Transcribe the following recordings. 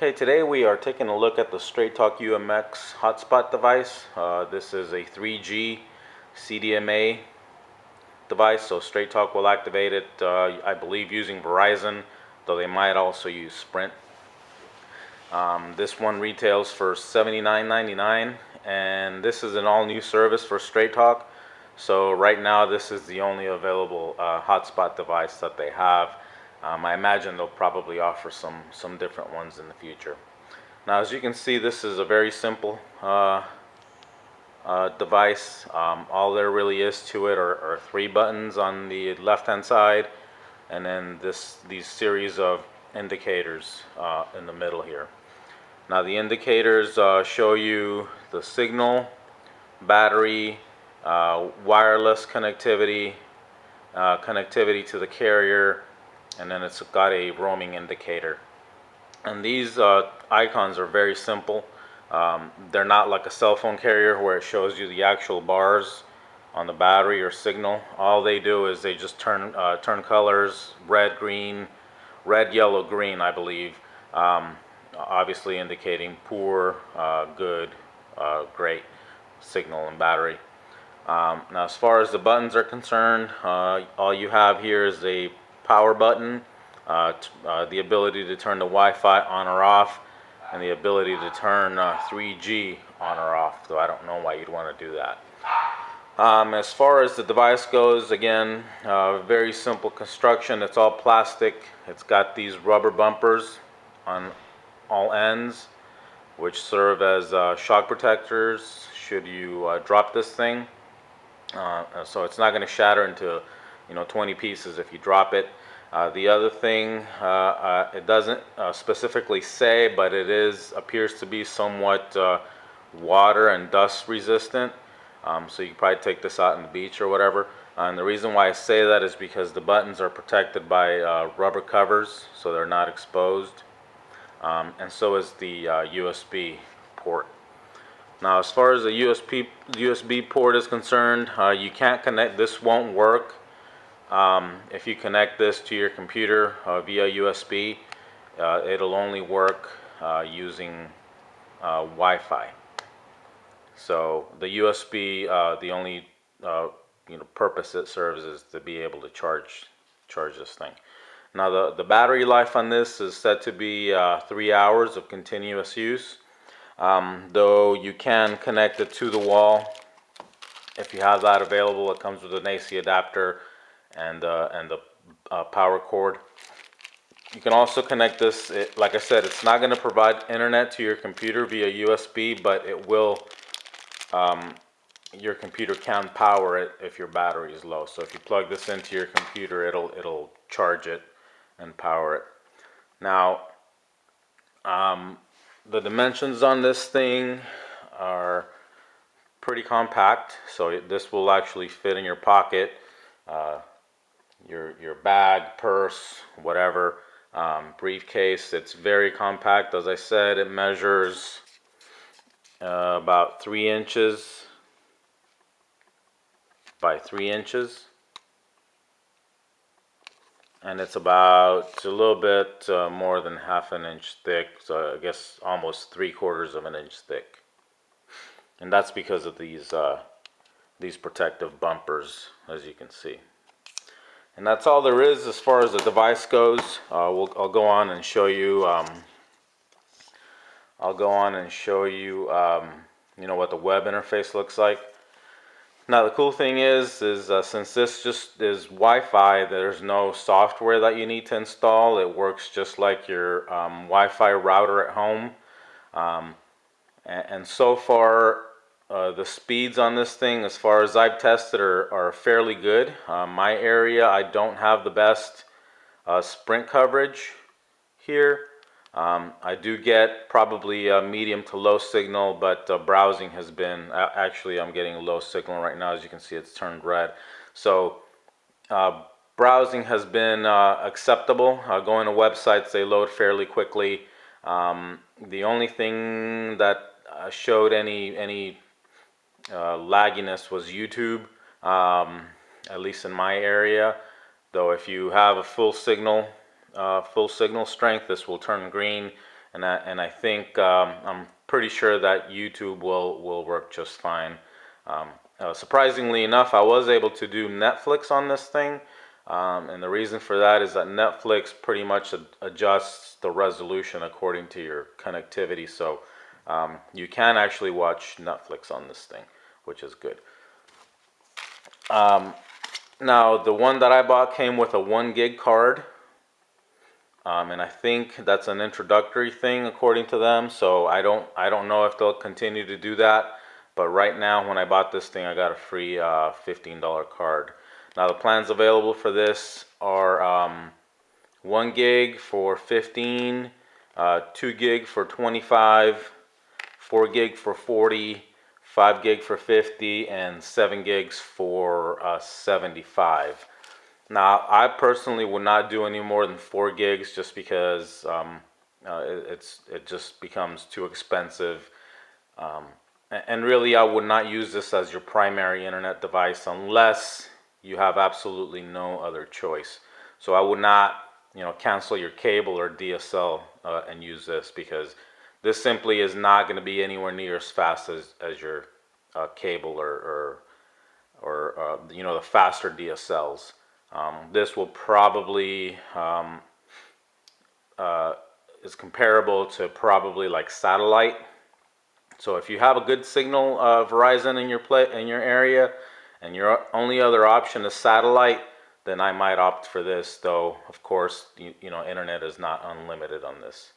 Okay, today we are taking a look at the Straight Talk UMX Hotspot device. This is a 3G CDMA device, so Straight Talk will activate it, I believe, using Verizon, though they might also use Sprint. This one retails for $79.99, and this is an all-new service for Straight Talk. So right now, this is the only available hotspot device that they have. I imagine they'll probably offer some different ones in the future. Now, as you can see, this is a very simple device. All there really is to it are three buttons on the left-hand side, and then these series of indicators in the middle here. Now, the indicators show you the signal, battery, wireless connectivity, connectivity to the carrier, and then it's got a roaming indicator. And these icons are very simple. They're not like a cell phone carrier where it shows you the actual bars on the battery or signal. All they do is they just turn colors: red, green, red, yellow, green, I believe. Obviously indicating poor, good, great signal and battery. Now, as far as the buttons are concerned, all you have here is a power button, the ability to turn the Wi-Fi on or off, and the ability to turn 3G on or off, though I don't know why you'd want to do that. As far as the device goes, again, very simple construction. It's all plastic. It's got these rubber bumpers on all ends, which serve as shock protectors should you drop this thing. So it's not going to shatter into 20 pieces if you drop it. The other thing, it doesn't specifically say, but it appears to be somewhat water and dust resistant. So you can probably take this out on the beach or whatever. And the reason why I say that is because the buttons are protected by rubber covers, so they're not exposed. And so is the USB port. Now, as far as the USB port is concerned, you can't connect. This won't work if you connect this to your computer via USB. It'll only work using Wi-Fi. So the USB, the only purpose it serves is to be able to charge this thing. Now, the battery life on this is said to be 3 hours of continuous use. Though you can connect it to the wall if you have that available. It comes with an AC adapter and the power cord. You can also connect this, like I said, it's not going to provide internet to your computer via USB, but it will, your computer can power it if your battery is low. So if you plug this into your computer, it'll charge it and power it. Now, the dimensions on this thing are pretty compact, so this will actually fit in your pocket, your bag, purse, whatever, briefcase. It's very compact. As I said, it measures about 3 inches by 3 inches. And it's about a little bit more than ½ an inch thick, so I guess almost 3/4 of an inch thick. And that's because of these protective bumpers, as you can see. And that's all there is as far as the device goes. I'll go on and show you. What the web interface looks like. Now, the cool thing is since this just is Wi-Fi, there's no software that you need to install. It works just like your Wi-Fi router at home. And so far, the speeds on this thing, as far as I've tested, are fairly good. My area, I don't have the best Sprint coverage here. I do get probably a medium to low signal, but browsing has been, actually I'm getting low signal right now. As you can see, it's turned red. So browsing has been acceptable. Going to websites, they load fairly quickly. The only thing that showed any lagginess was YouTube, at least in my area. Though if you have a full signal strength, this will turn green, and I think I'm pretty sure that YouTube will work just fine. Surprisingly enough, I was able to do Netflix on this thing, and the reason for that is that Netflix pretty much adjusts the resolution according to your connectivity, so you can actually watch Netflix on this thing, which is good. Now, the one that I bought came with a 1 gig card, and I think that's an introductory thing according to them, so I don't know if they'll continue to do that. But right now, when I bought this thing, I got a free $15 card. Now, the plans available for this are 1 gig for 15, 2 gig for 25, 4 gig for 40, 5 gig for 50, and 7 gigs for 75. Now, I personally would not do any more than 4 gigs just because it just becomes too expensive. And really, I would not use this as your primary internet device unless you have absolutely no other choice. So I would not, cancel your cable or DSL and use this, because this simply is not going to be anywhere near as fast as your cable or the faster DSLs. This will probably is comparable to probably like satellite. So if you have a good signal Verizon in your area, and your only other option is satellite, then I might opt for this. Though of course, internet is not unlimited on this.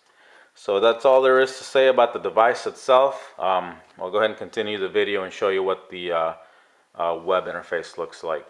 So that's all there is to say about the device itself. I'll go ahead and continue the video and show you what the web interface looks like.